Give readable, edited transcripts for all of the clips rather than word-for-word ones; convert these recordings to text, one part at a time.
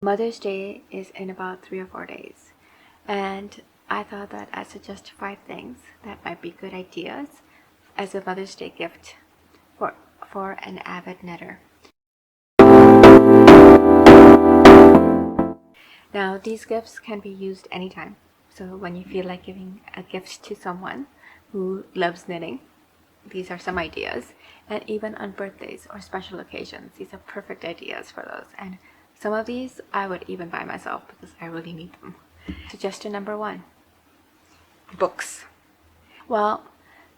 Mother's Day is in about 3 or 4 days, and I thought that I'd suggest 5 things that might be good ideas as a Mother's Day gift for an avid knitter. Now, these gifts can be used anytime. So when you feel like giving a gift to someone who loves knitting, these are some ideas. And even on birthdays or special occasions, these are perfect ideas for those. And some of these I would even buy myself because I really need them. Suggestion number 1, books. Well,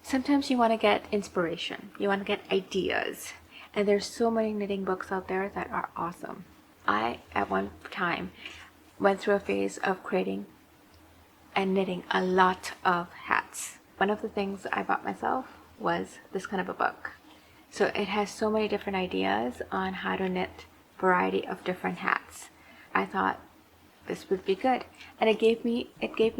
sometimes you want to get inspiration, you want to get ideas, and there's so many knitting books out there that are awesome. I, at one time, went through a phase of creating and knitting a lot of hats. One of the things I bought myself was this kind of a book. So it has so many different ideas on how to knit a variety of different hats. I thought this would be good, and it gave me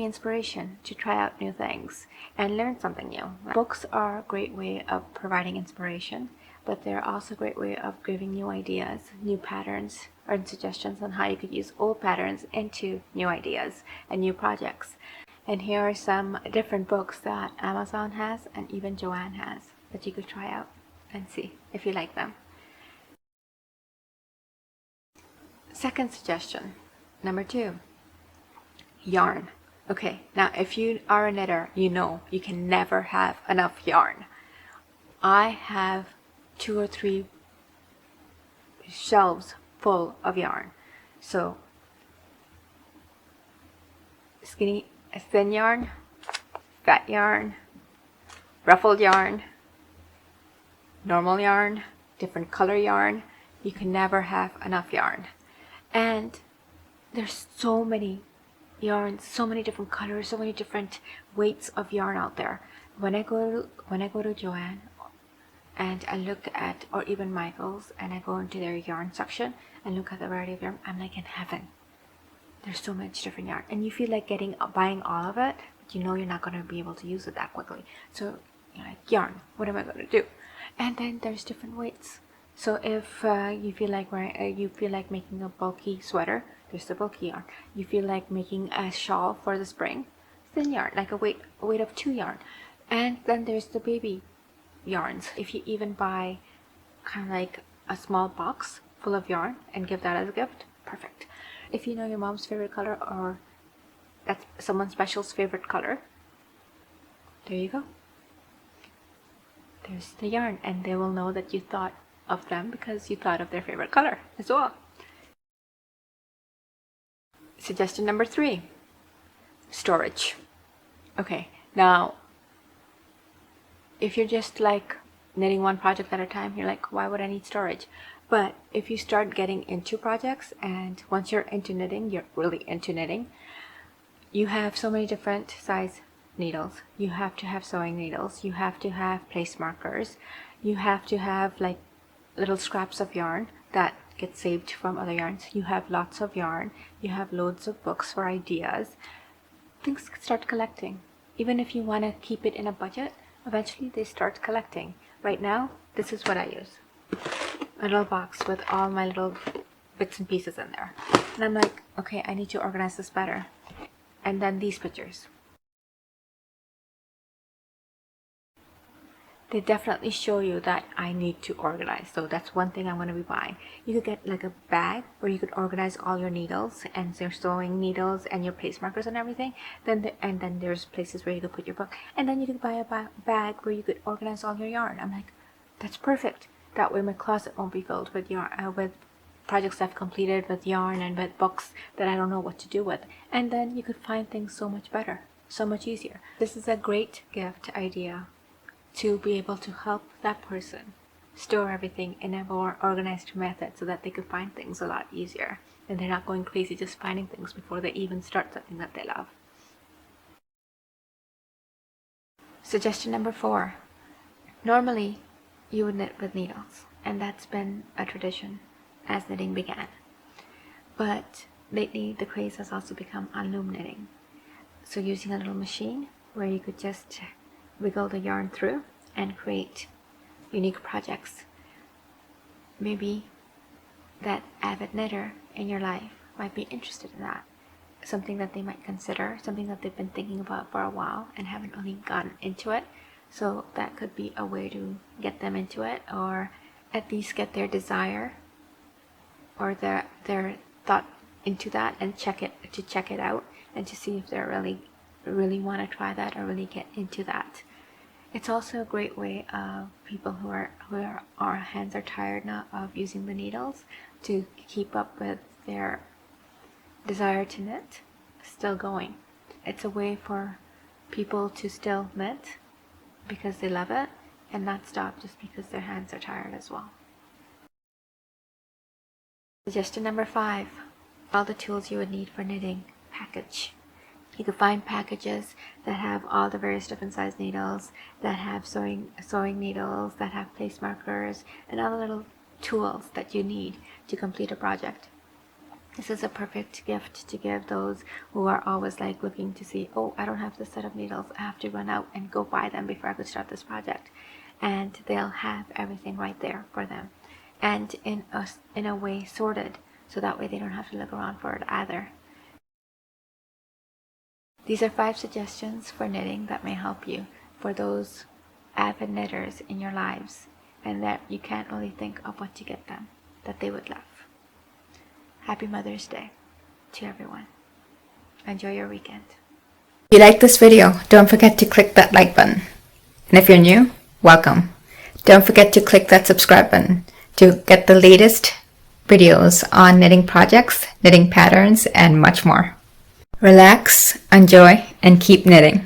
inspiration to try out new things and learn something new. Books are a great way of providing inspiration, but they're also a great way of giving new ideas, new patterns, or suggestions on how you could use old patterns into new ideas and new projects. And here are some different books that Amazon has and even Joanne has that you could try out and see if you like them. Second suggestion, number 2, yarn. Okay, now if you are a knitter, you know you can never have enough yarn. I have 2 or 3 shelves full of yarn. So thin yarn, fat yarn, ruffled yarn, normal yarn, different color yarn. You can never have enough yarn. And there's so many yarns, so many different colors, so many different weights of yarn out there. When I go to Joanne and I look at, or even Michael's, and I go into their yarn section and look at the variety of yarn, I'm like in heaven. There's so much different yarn, and you feel like buying all of it, but you know you're not going to be able to use it that quickly. So you're like, yarn, what am I going to do? And then there's different weights. So if you feel like making a bulky sweater, there's the bulky yarn. You feel like making a shawl for the spring, thin yarn, like a weight of 2 yarn. And then there's the baby yarns. If you even buy kind of like a small box full of yarn and give that as a gift, perfect. If you know your mom's favorite color, or that's someone special's favorite color, there you go. There's the yarn, and they will know that you thought of them because you thought of their favorite color as well. Suggestion number 3, storage. Okay, now if you're just like knitting one project at a time, you're like, why would I need storage? But if you start getting into projects, and once you're into knitting, you're really into knitting, you have so many different size needles. You have to have sewing needles, you have to have place markers, you have to have like little scraps of yarn that get saved from other yarns. You have lots of yarn, you have loads of books for ideas. Things start collecting. Even if you want to keep it in a budget, eventually they start collecting. Right now, this is what I use. A little box with all my little bits and pieces in there. And I'm like, okay, I need to organize this better. And then these pictures. They definitely show you that I need to organize. So that's one thing I'm going to be buying. You could get like a bag where you could organize all your needles and your sewing needles and your place markers and everything. And then there's places where you could put your book. And then you could buy a bag where you could organize all your yarn. I'm like, that's perfect. That way my closet won't be filled with yarn, with projects I've completed, with yarn and with books that I don't know what to do with. And then you could find things so much better, so much easier. This is a great gift idea to be able to help that person store everything in a more organized method so that they could find things a lot easier, and they're not going crazy just finding things before they even start something that they love. Suggestion number 4. Normally, you would knit with needles, and that's been a tradition as knitting began. But lately, the craze has also become on loom knitting. So using a little machine where you could just wiggle the yarn through and create unique projects. Maybe that avid knitter in your life might be interested in that. Something that they might consider, something that they've been thinking about for a while and haven't really gotten into it. So that could be a way to get them into it, or at least get their desire or their thought into that and check it out, and to see if they really want to try that or really get into that. It's also a great way of people who our hands are tired now of using the needles to keep up with their desire to knit still going. It's a way for people to still knit because they love it and not stop just because their hands are tired as well. Suggestion number 5, all the tools you would need for knitting package. You can find packages that have all the various different size needles, that have sewing needles, that have place markers, and other little tools that you need to complete a project. This is a perfect gift to give those who are always like looking to see, oh, I don't have this set of needles, I have to run out and go buy them before I could start this project. And they'll have everything right there for them, and in a way sorted, so that way they don't have to look around for it either. These are 5 suggestions for knitting that may help you, for those avid knitters in your lives and that you can't really think of what to get them that they would love. Happy Mother's Day to everyone. Enjoy your weekend. If you like this video, don't forget to click that like button. And if you're new, welcome. Don't forget to click that subscribe button to get the latest videos on knitting projects, knitting patterns, and much more. Relax, enjoy, and keep knitting.